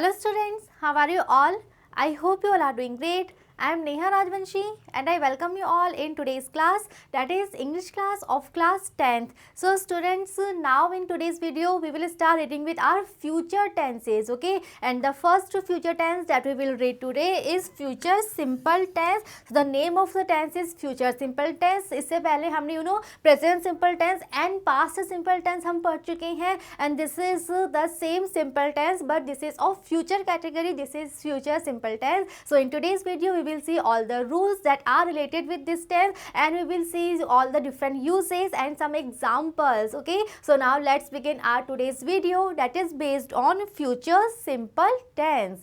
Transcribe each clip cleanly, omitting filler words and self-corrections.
Hello students, how are you all? I hope you all are doing great. I am Neha Rajvanshi and I welcome you all in today's class, that is English class of class 10th. So students, now in today's video we will start reading with our future tenses, okay? And the first future tense that we will read today is future simple tense. So the name of the tense is future simple tense. इससे पहले हमने present simple tense and past simple tense हम पढ़ चुके हैं, and this is the same simple tense but this is of future category. This is future simple tense. So in today's video we will see all the rules that are related with this tense, and we will see all the different uses and some examples. Okay, so now let's begin our today's video that is based on future simple tense.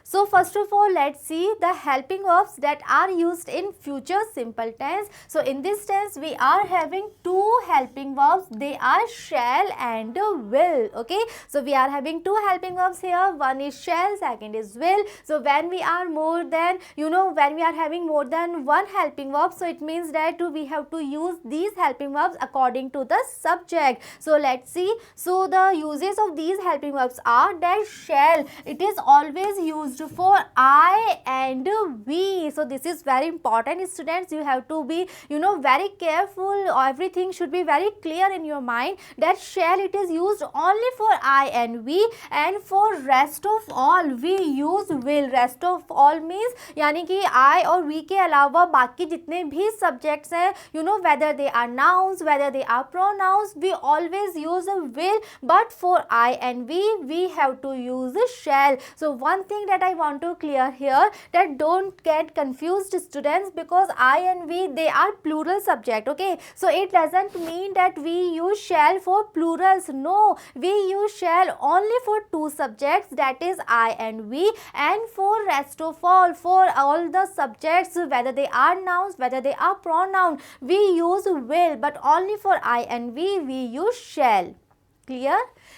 So first of all, let's see the helping verbs that are used in future simple tense. So in this tense we are having two helping verbs. They are shall and will. Okay, so we are having two helping verbs here. One is shall, second is will. So when we are more than, when we are having more than one helping verb, so it means that we have to use these helping verbs according to the subject. So let's see. So the uses of these helping verbs are that shall, it is always used for I and we. So this is very important, students. You have to be very careful. Everything should be very clear in your mind that shall, it is used only for I and we, and for rest of all we use will. Rest of all means यानी कि I और we के अलावा बाकी जितने भी subjects हैं, whether they are nouns, whether they are pronouns, we always use will, but for I and we have to use shall. So one thing that I want to clear here, that don't get confused, students, because I and we, they are plural subject. Okay, so it doesn't mean that we use shall for plurals. No, we use shall only for two subjects, that is I and we, and for rest of all, for all the subjects, whether they are nouns, whether they are pronoun, we use will, but only for I and we use shall. Clear?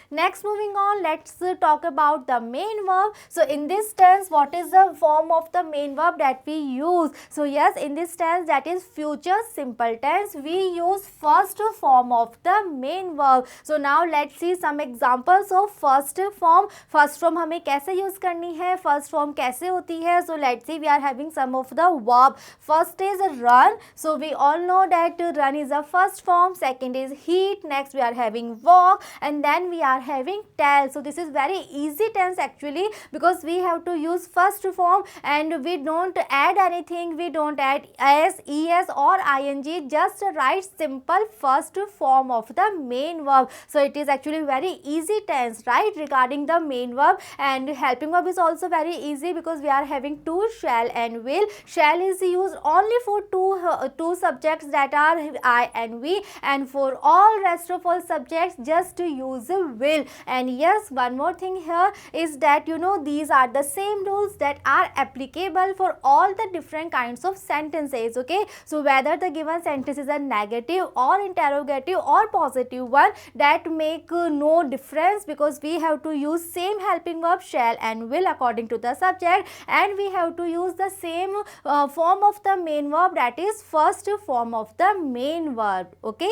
Next, moving on, let's talk about the main verb. So in this tense, what is the form of the main verb that we use? So yes, in this tense, that is future simple tense, we use first form of the main verb. So now let's see some examples of first form. First form हमें कैसे use करनी है, first form कैसे होती है? So let's see, we are having some of the verb. First is run. So we all know that run is the first form. Second is heat. Next we are having walk, and then we are having tell. So this is very easy tense actually, because we have to use first form and we don't add anything. We don't add s, es or ing. Just write simple first form of the main verb. So it is actually very easy tense, right, regarding the main verb. And helping verb is also very easy, because we are having two, shall and will. Shall is used only for two subjects, that are I and we, and for all rest of all subjects just to use will. And yes, one more thing here is that these are the same rules that are applicable for all the different kinds of sentences. Okay, so whether the given sentence is a negative or interrogative or positive one, that make no difference, because we have to use same helping verb shall and will according to the subject, and we have to use the same form of the main verb, that is first form of the main verb. Okay,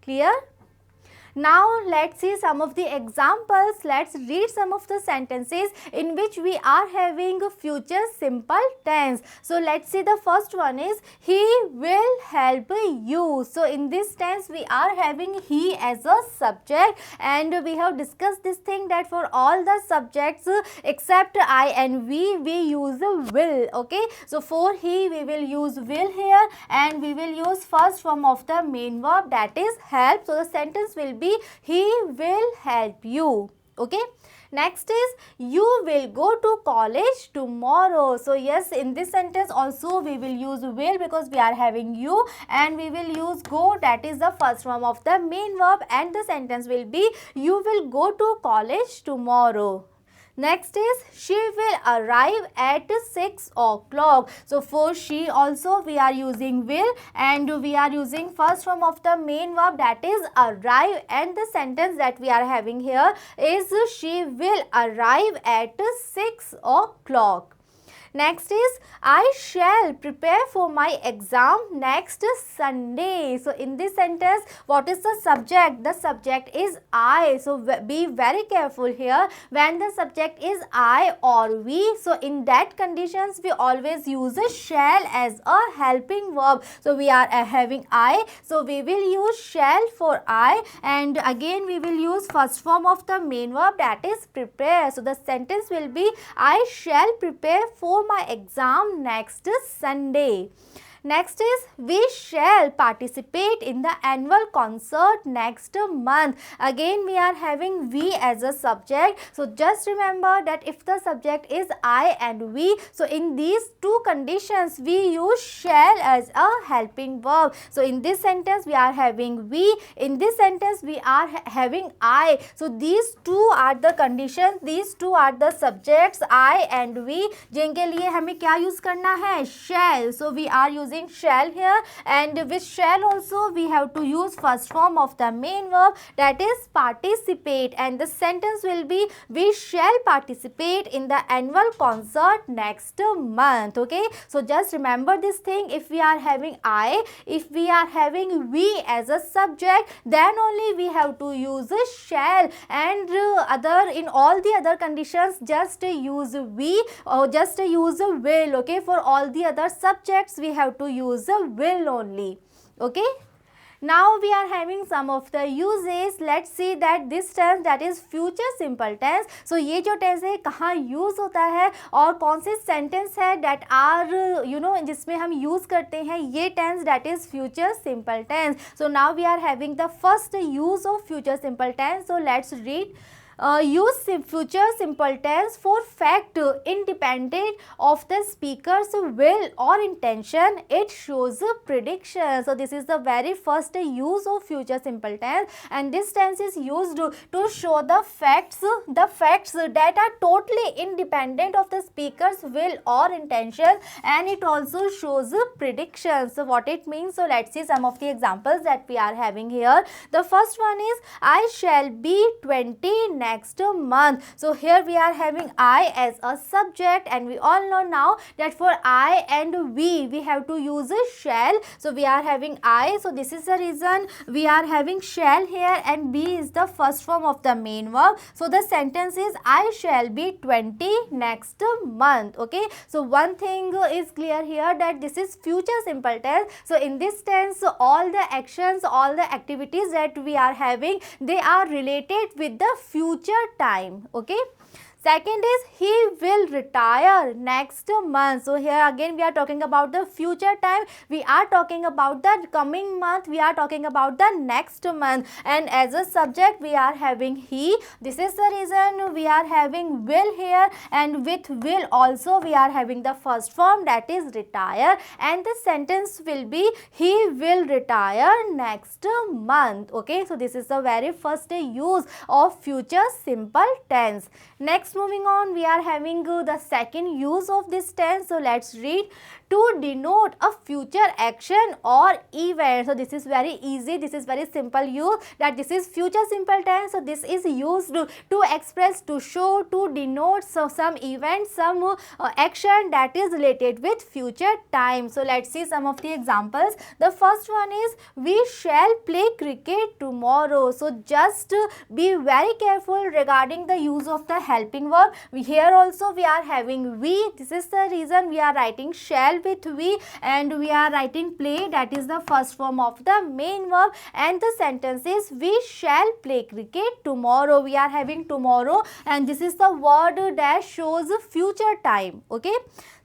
clear? Now let's see some of the examples. Let's read some of the sentences in which we are having future simple tense. So let's see, the first one is he will help you. So in this tense we are having he as a subject, and we have discussed this thing that for all the subjects except I and we use will. Okay, so for he we will use will here, and we will use first form of the main verb, that is help. So the sentence will be he will help you. Okay, next is you will go to college tomorrow. So yes, in this sentence also we will use will, because we are having you, and we will use go, that is the first form of the main verb, and the sentence will be you will go to college tomorrow. Next is she will arrive at 6 o'clock. So for she also we are using will, and we are using first form of the main verb, that is arrive, and the sentence that we are having here is she will arrive at 6 o'clock. Next is I shall prepare for my exam next Sunday. So in this sentence, what is the subject? The subject is I. So be very careful here. When the subject is I or we, so in that conditions we always use a shall as a helping verb. So we are having I, so we will use shall for I, and again we will use first form of the main verb, that is prepare. So the sentence will be I shall prepare for my exam next Sunday. Next is we shall participate in the annual concert next month. Again we are having we as a subject. So just remember that if the subject is I and we, so in these two conditions we use shall as a helping verb. So in this sentence we are having we, in this sentence we are having I. So these two are the conditions, these two are the subjects I and we, जिनके लिए हमें क्या use करना है? Shall. So we are using shall here, and with shall also we have to use first form of the main verb, that is participate, and the sentence will be we shall participate in the annual concert next month. Okay, so just remember this thing. If we are having I, if we are having we as a subject, then only we have to use a shall, and in all the other conditions just use we or just use a will. Okay, for all the other subjects we have to use a will only. Okay, now we are having some of the uses. Let's see that this tense, that is future simple tense. So ये जो tense है कहाँ use होता है और कौन से sentence है that are जिसमें हम use करते हैं ये tense, that is future simple tense. So now we are having the first use of future simple tense. So let's read. Use future simple tense for fact independent of the speaker's will or intention. It shows a prediction. So this is the very first use of future simple tense, and this tense is used to show the facts that are totally independent of the speaker's will or intention, and it also shows a prediction. So what it means? So let's see some of the examples that we are having here. The first one is I shall be 20 next month. So here we are having I as a subject, and we all know now that for I and we have to use a shall. So we are having I, so this is the reason we are having shall here, and be is the first form of the main verb. So the sentence is I shall be 20 next month. Okay, so one thing is clear here that this is future simple tense. So in this tense all the actions, all the activities that we are having, they are related with the future time. Okay, second is he will retire next month. So here again we are talking about the future time, we are talking about the coming month, we are talking about the next month, and as a subject we are having he. This is the reason we are having will here, and with will also we are having the first form, that is retire, and the sentence will be he will retire next month. Okay, so this is the very first use of future simple tense. Next, moving on, we are having the second use of this tense. So let's read. To denote a future action or event. So this is very easy, this is very simple use, that this is future simple tense. So this is used to express, to show, to denote some event, some action that is related with future time. So let's see some of the examples. The first one is we shall play cricket tomorrow. So just be very careful regarding the use of the helping verb. Here also we are having we. This is the reason we are writing shall with we, and we are writing play, that is the first form of the main verb, and the sentence is we shall play cricket tomorrow. We are having tomorrow, and this is the word that shows future time. Okay,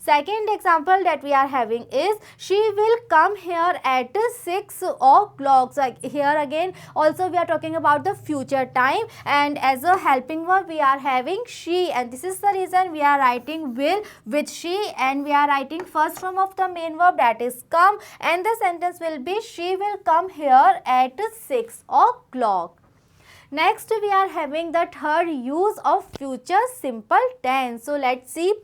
second example that we are having is she will come here at 6 o'clock. So here again also we are talking about the future time, and as a helping verb we are having she, and this is the reason we are writing will with she, and we are writing first form of the main verb, that is come, and the sentence will be she will come here at 6 o'clock. Next we are having the third use of future simple tense. So let's see.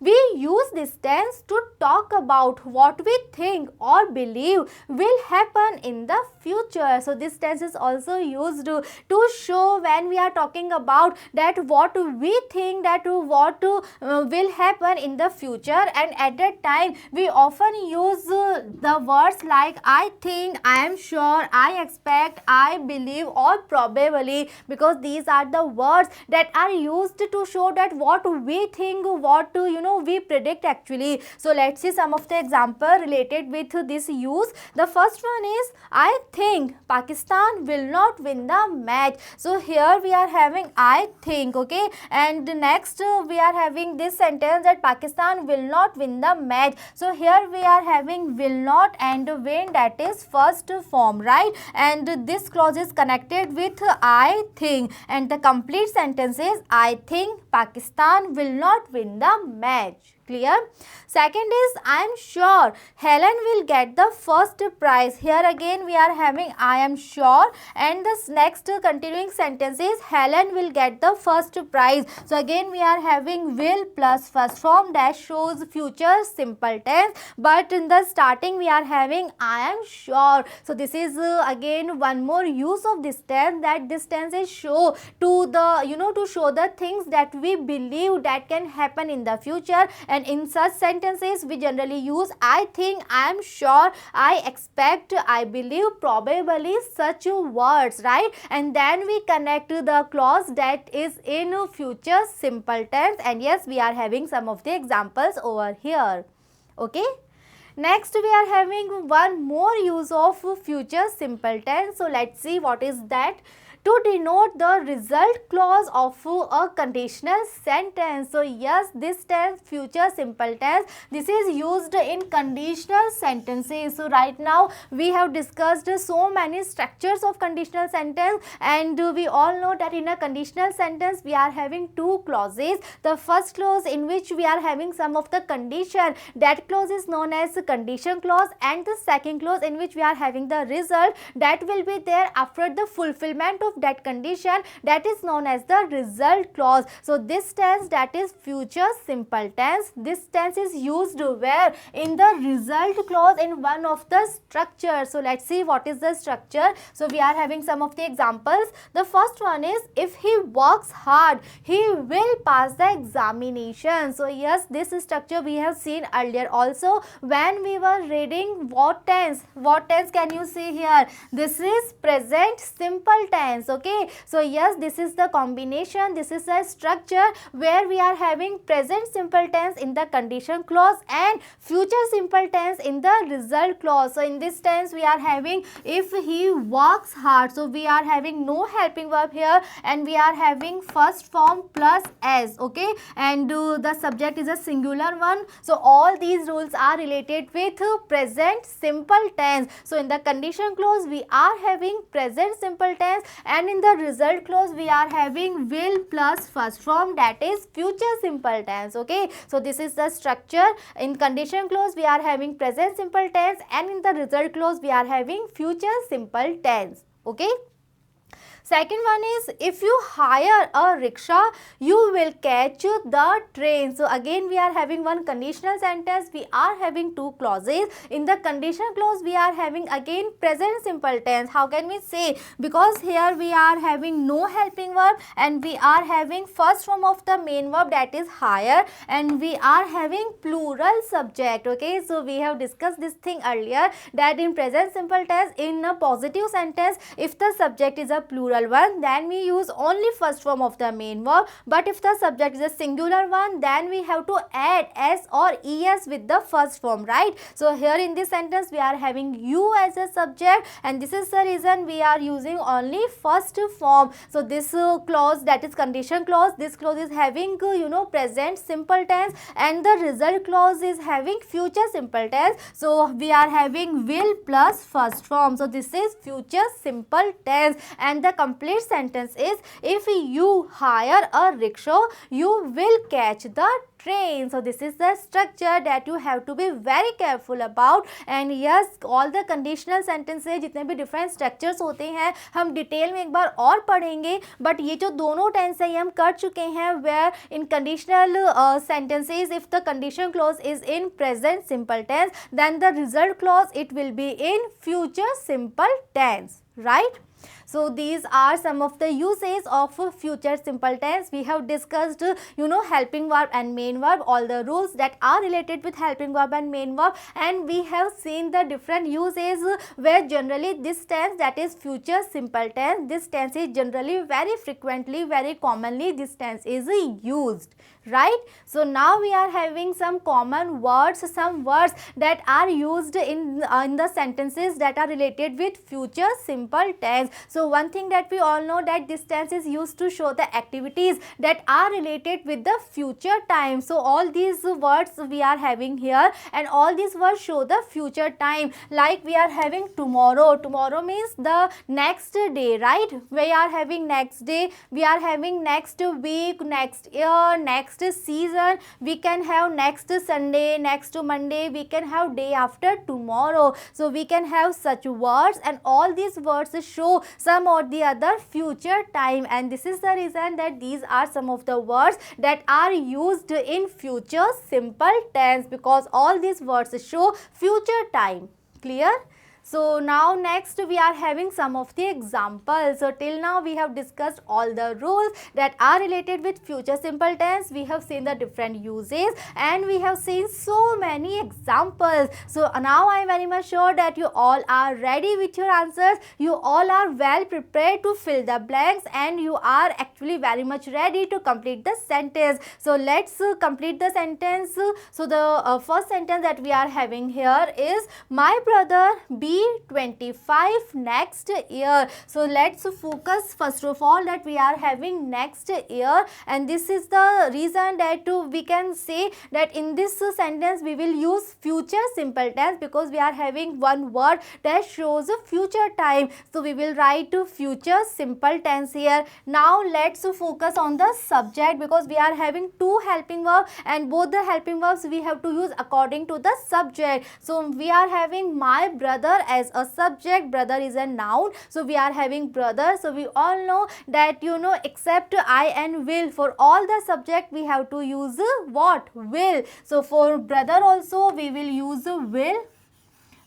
We use this tense to talk about what we think or believe will happen in the future. So this tense is also used to show when we are talking about that what we think that what will happen in the future, and at that time we often use the words like I think, I am sure, I expect, I believe or probably, because these are the words that are used to show that what we think, what we predict actually. So let's see some of the example related with this use. The first one is I think Pakistan will not win the match. So here we are having I think, okay, and next we are having this sentence that Pakistan will not win the match. So here we are having will not and win, that is first form, right? And this clause is connected with I think, and the complete sentence is I think Pakistan will not win the match. Clear? Second is I am sure Helen will get the first prize. Here again we are having I am sure, and this next continuing sentence is Helen will get the first prize. So again we are having will plus first form, that shows future simple tense, but in the starting we are having I am sure. So this is again one more use of this tense, that this tense is show to the to show the things that we believe that can happen in the future, and in such sentences we generally use I think, I am sure, I expect, I believe, probably, such words, right? And then we connect the clause that is in future simple tense, and yes, we are having some of the examples over here. Okay. Next we are having one more use of future simple tense. So let's see what is that. To denote the result clause of a conditional sentence. So yes, this tense, future simple tense, this is used in conditional sentences. So right now we have discussed so many structures of conditional sentence, and we all know that in a conditional sentence we are having two clauses. The first clause in which we are having some of the condition, that clause is known as condition clause, and the second clause in which we are having the result, that will be there after the fulfillment of that condition, that is known as the result clause. So this tense, that is future simple tense, this tense is used where? In the result clause in one of the structures. So let's see what is the structure. So we are having some of the examples. The first one is if he works hard, he will pass the examination. So yes, this structure we have seen earlier also when we were reading what tense can you see here? This is present simple tense. Okay, so yes, this is the combination, this is a structure where we are having present simple tense in the condition clause and future simple tense in the result clause. So in this tense we are having if he works hard, so we are having no helping verb here, and we are having first form plus s. Okay, and the subject is a singular one. So all these rules are related with present simple tense. So in the condition clause we are having present simple tense, and in the result clause we are having will plus first form, that is future simple tense. Okay, so this is the structure. In condition clause we are having present simple tense, and in the result clause we are having future simple tense. Okay. Second one is if you hire a rickshaw, you will catch the train. So again we are having one conditional sentence, we are having two clauses. In the condition clause we are having again present simple tense. How can we say? Because here we are having no helping verb, and we are having first form of the main verb, that is hire, and we are having plural subject. Okay, so we have discussed this thing earlier, that in present simple tense, in a positive sentence, if the subject is a plural one, then we use only first form of the main verb, but if the subject is a singular one, then we have to add s or es with the first form, right? So here in this sentence we are having you as a subject, and this is the reason we are using only first form. So this clause, that is condition clause, this clause is having present simple tense, and the result clause is having future simple tense. So we are having will plus first form. So this is future simple tense, and the complete sentence is, if you hire a rickshaw, you will catch the train. So this is the structure that you have to be very careful about. And yes, all the conditional sentences जितने भी different structures होते हैं हम detail में एक बार और पढ़ेंगे, but ये जो दोनों टेंस है ये हम कर चुके हैं. where in conditional sentences, if the condition clause is in present simple tense, then the result clause it will be in future simple tense, right? So these are some of the uses of future simple tense. We have discussed helping verb and main verb, all the rules that are related with helping verb and main verb, and we have seen the different uses where generally this tense, that is future simple tense, this tense is generally very frequently, very commonly this tense is used, right? So now we are having some common words, some words that are used in the sentences that are related with future simple tense. So one thing that we all know, that this tense is used to show the activities that are related with the future time. So all these words we are having here, and all these words show the future time. Like we are having tomorrow. Tomorrow means the next day, right? We are having next day, we are having next week, next year, next season. We can have next Sunday, next Monday, we can have day after tomorrow. So we can have such words, and all these words show some or the other future time, and this is the reason that these are some of the words that are used in future simple tense, because all these words show future time. Clear? So now next we are having some of the examples. So till now we have discussed all the rules that are related with future simple tense. We have seen the different uses, and we have seen so many examples. So now I am very much sure that you all are ready with your answers. You all are well prepared to fill the blanks, and you are actually very much ready to complete the sentence. So let's complete the sentence. So the first sentence that we are having here is, my brother be 25 next year. So let's focus first of all that we are having next year, and this is the reason that we can say that in this sentence we will use future simple tense, because we are having one word that shows future time. So we will write future simple tense here. Now let's focus on the subject, because we are having two helping verbs, and both the helping verbs we have to use according to the subject. So we are having my brother as a subject, brother is a noun, so we are having brother. So we all know that except I and will, for all the subject we have to use what? Will. So for brother also we will use will.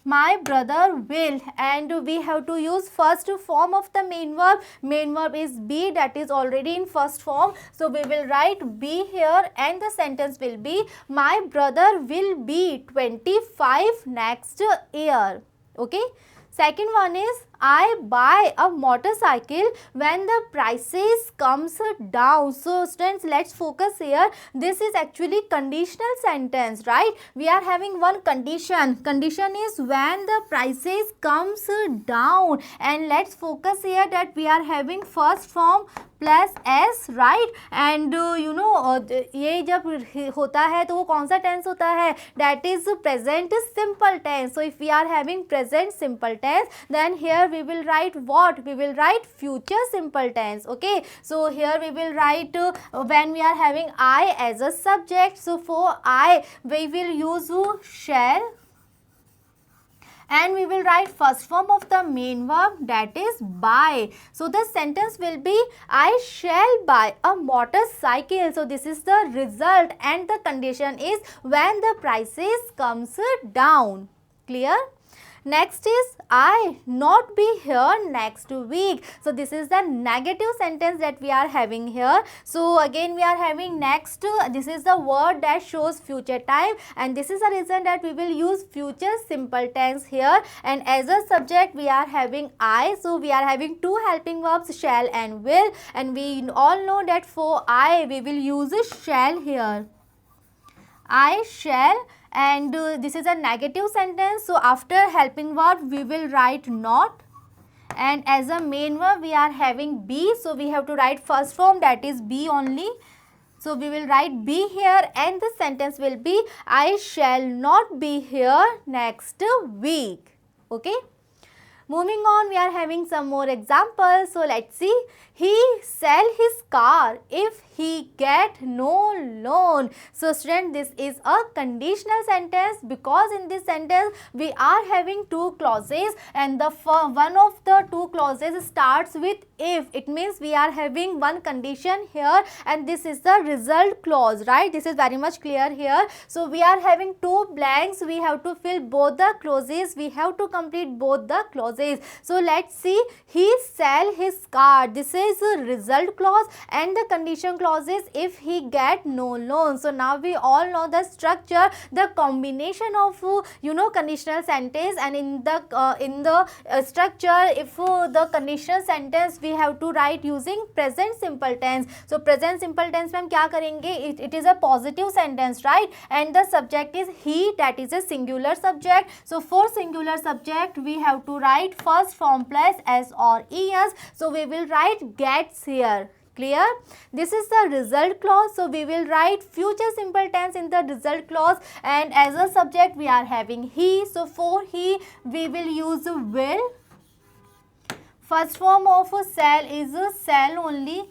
My brother will, and we have to use first form of the main verb. Main verb is be, that is already in first form. So we will write be here, and the sentence will be, my brother will be 25 next year. Okay. Second one is, I buy a motorcycle when the prices comes down. So students, let's focus here. This is actually conditional sentence, right? We are having one condition. Condition is when the prices comes down, and let's focus here that we are having first form plus S, right. And ये जब होता है तो वो कौन सा tense होता है? That is present simple tense. So if we are having present simple tense, then here we will write what? We will write future simple tense. Okay, so here we will write when we are having I as a subject. So for I we will use shall, and we will write first form of the main verb, that is buy. So the sentence will be, I shall buy a motorcycle. So this is the result, and the condition is when the prices comes down. Clear? Next is, I not be here next week. So this is the negative sentence that we are having here. So again we are having next, this is the word that shows future time, and this is the reason that we will use future simple tense here. And as a subject we are having I. So we are having two helping verbs, shall and will, and we all know that for I we will use shall here. I shall, and this is a negative sentence. So after helping verb we will write not, and as a main verb we are having be. So we have to write first form, that is be only. So we will write be here, and the sentence will be, I shall not be here next week. Okay. Moving on, we are having some more examples. So let's see. He sell his car if he get no loan. So student, this is a conditional sentence because in this sentence we are having two clauses and the one of the two clauses starts with if. It means we are having one condition here and this is the result clause, right? This is very much clear here. So we are having two blanks. We have to fill both the clauses. We have to complete both the clauses. So let's see. He sell his car. This is a result clause and the condition clause is if he get no loan. So now we all know the structure, the combination of conditional sentence, and in the structure, if the conditional sentence we have to write using present simple tense. So present simple tense में हम क्या करेंगे? It is a positive sentence, right? And the subject is he, that is a singular subject. So for singular subject we have to write first form plus s or es. So we will write gets here. Clear? This is the result clause. So we will write future simple tense in the result clause, and as a subject we are having he. So for he we will use will. First form of sell is sell only.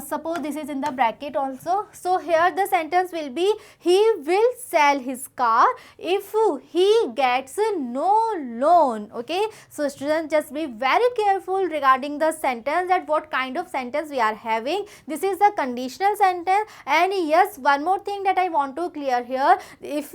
Suppose this is in the bracket also. So here the sentence will be he will sell his car if he gets no loan. Okay. So students, just be very careful regarding the sentence, that what kind of sentence we are having. This is the conditional sentence. And yes, one more thing that I want to clear here. If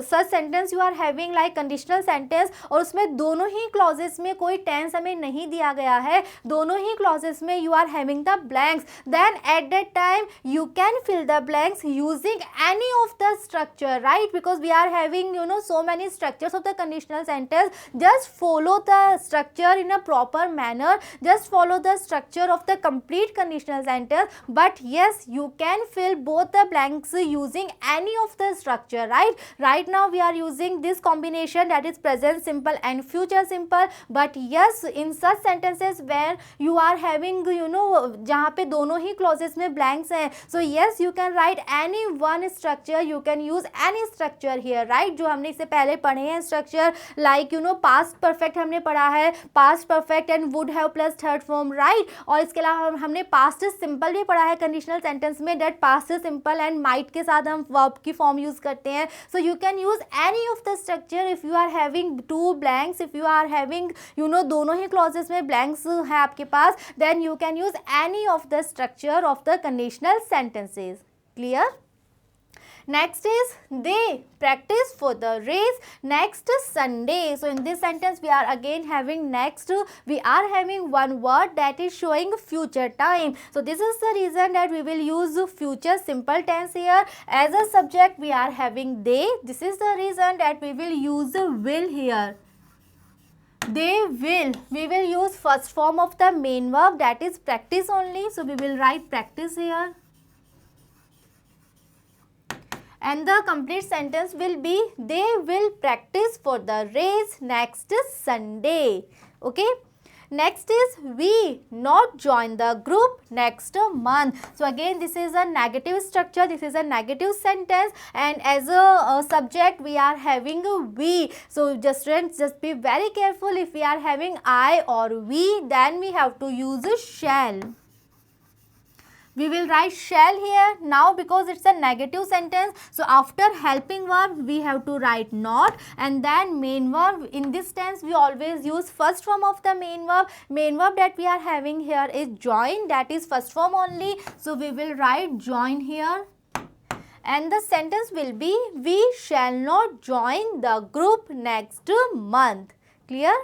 such sentence you are having like conditional sentence और उसमें दोनों ही clauses में कोई tense हमें नहीं दिया गया है, दोनों ही clauses में you are having the blanks, then at that time you can fill the blanks using any of the structure, right? Because we are having so many structures of the conditional sentence. Just follow the structure in a proper manner, just follow the structure of the complete conditional sentence. But yes, you can fill both the blanks using any of the structure, right? Right now we are using this combination, that is present simple and future simple. But yes, in such sentences where you are having जहाँ पे दोनों ही clauses में blanks हैं, so yes you can write any one structure, you can use any structure here, right? जो हमने इससे पहले पढ़े हैं structure, like past perfect हमने पढ़ा है, past perfect and would have plus third form, right? और इसके अलावा हमने past simple भी पढ़ा है conditional sentence में, that past simple and might के साथ हम verb की form use करते हैं. So you can use any of the structure if you are having two blanks, if you are having दोनों ही clauses में blanks है आपके पास, then you can use any of the structure of the conditional sentences. Clear? Next is they practice for the race next Sunday. So in this sentence we are again having next, we are having one word that is showing future time. So this is the reason that we will use future simple tense here. As a subject we are having they. This is the reason that we will use will here. They will. We will use first form of the main verb, that is practice only. So we will write practice here. And the complete sentence will be they will practice for the race next Sunday. Okay. Next is we not join the group next month. So again this is a negative structure, this is a negative sentence, and as a subject we are having a we. So students, just be very careful. If we are having I or we, then we have to use a shall. We will write shall here now because it's a negative sentence. So after helping verb we have to write not, and then main verb. In this tense we always use first form of the main verb. Main verb that we are having here is join, that is first form only. So we will write join here. And the sentence will be we shall not join the group next month. Clear?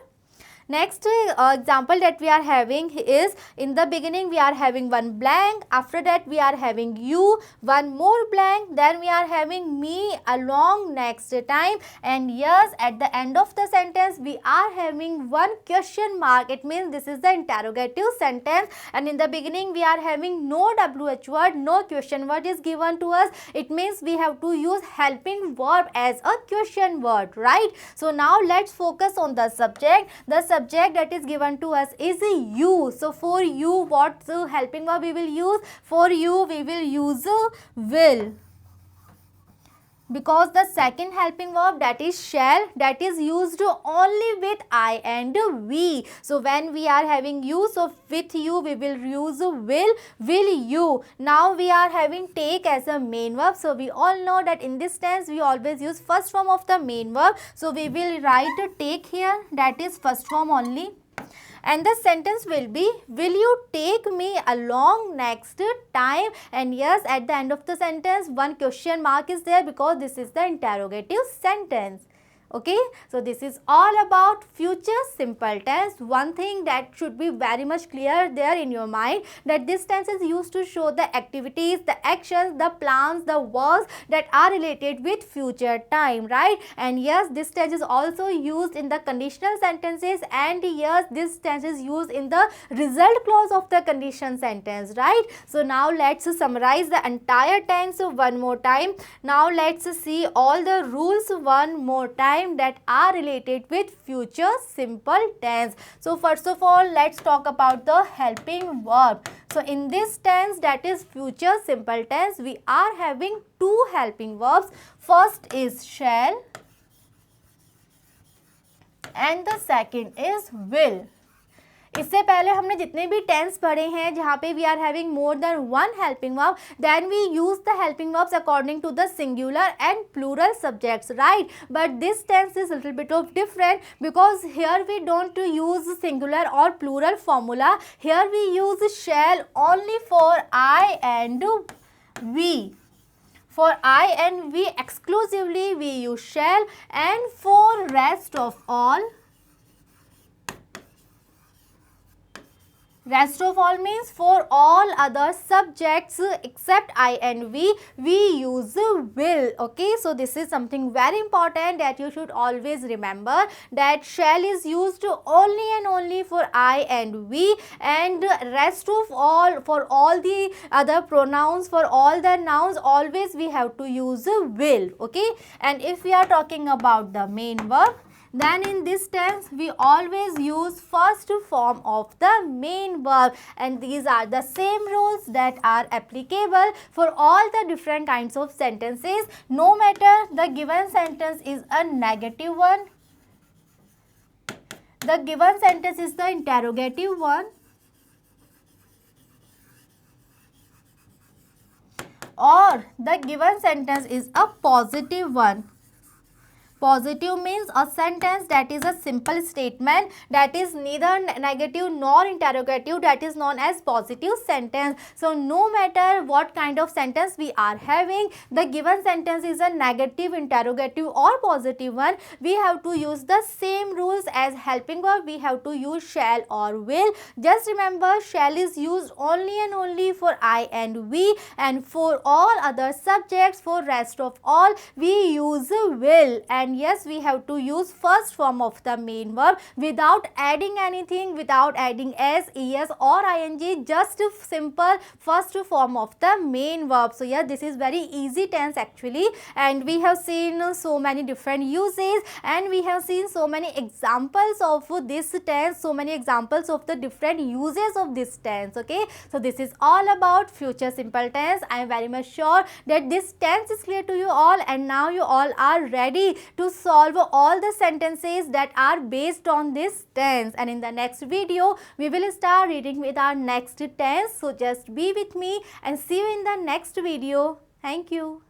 Next example that we are having is, in the beginning we are having one blank, after that we are having you, one more blank, then we are having me along next time, and yes, at the end of the sentence we are having one question mark. It means this is the interrogative sentence, and in the beginning we are having no WH word, no question word is given to us. It means we have to use helping verb as a question word, right? So now let's focus on the subject. The subject that is given to us is you. So for you, what helping verb we will use? For you we will use will. because the second helping verb, that is shall, that is used only with I and we. So when we are having you, so with you we will use will you. Now we are having take as a main verb. So we all know that in this tense we always use first form of the main verb. So we will write take here, that is first form only. And the sentence will be, will you take me along next time? And yes, at the end of the sentence one question mark is there because this is the interrogative sentence. Okay, so this is all about future simple tense. One thing that should be very much clear there in your mind, that this tense is used to show the activities, the actions, the plans, the words that are related with future time, right? And yes, this tense is also used in the conditional sentences, and yes, this tense is used in the result clause of the condition sentence, right? So now let's summarize the entire tense one more time. Now let's see all the rules one more time that are related with future simple tense. So first of all, let's talk about the helping verb. So in this tense, that is future simple tense, we are having two helping verbs. First is shall and the second is will. इससे पहले हमने जितने भी tense पढ़े हैं जहाँ पे we are having more than one helping verb, then we use the helping verbs according to the singular and plural subjects, right? But this tense is little bit of different because here we don't use singular और plural formula. Here we use shall only for I and we. For I and we exclusively we use shall, and for rest of all means for all other subjects except I and we use will. Okay, so this is something very important that you should always remember, that shall is used only and only for I and we, and rest of all, for all the other pronouns, for all the nouns, always we have to use will. Okay, and if we are talking about the main verb, then in this tense we always use first form of the main verb, and these are the same rules that are applicable for all the different kinds of sentences, no matter the given sentence is a negative one, the given sentence is the interrogative one, or the given sentence is a positive one. Positive means a sentence that is a simple statement that is neither negative nor interrogative, that is known as positive sentence. So no matter what kind of sentence we are having, the given sentence is a negative, interrogative or positive one, we have to use the same rules as helping verb. We have to use shall or will. Just remember, shall is used only and only for I and we, and for all other subjects, for rest of all, we use will. And yes, we have to use first form of the main verb without adding anything, without adding s, es or ing, just simple first form of the main verb. So yeah, this is very easy tense actually, and we have seen so many different uses, and we have seen so many examples of this tense, so many examples of the different uses of this tense. Okay, so this is all about future simple tense. I am very much sure that this tense is clear to you all, and now you all are ready to solve all the sentences that are based on this tense. And in the next video, we will start reading with our next tense. So just be with me and see you in the next video. Thank you.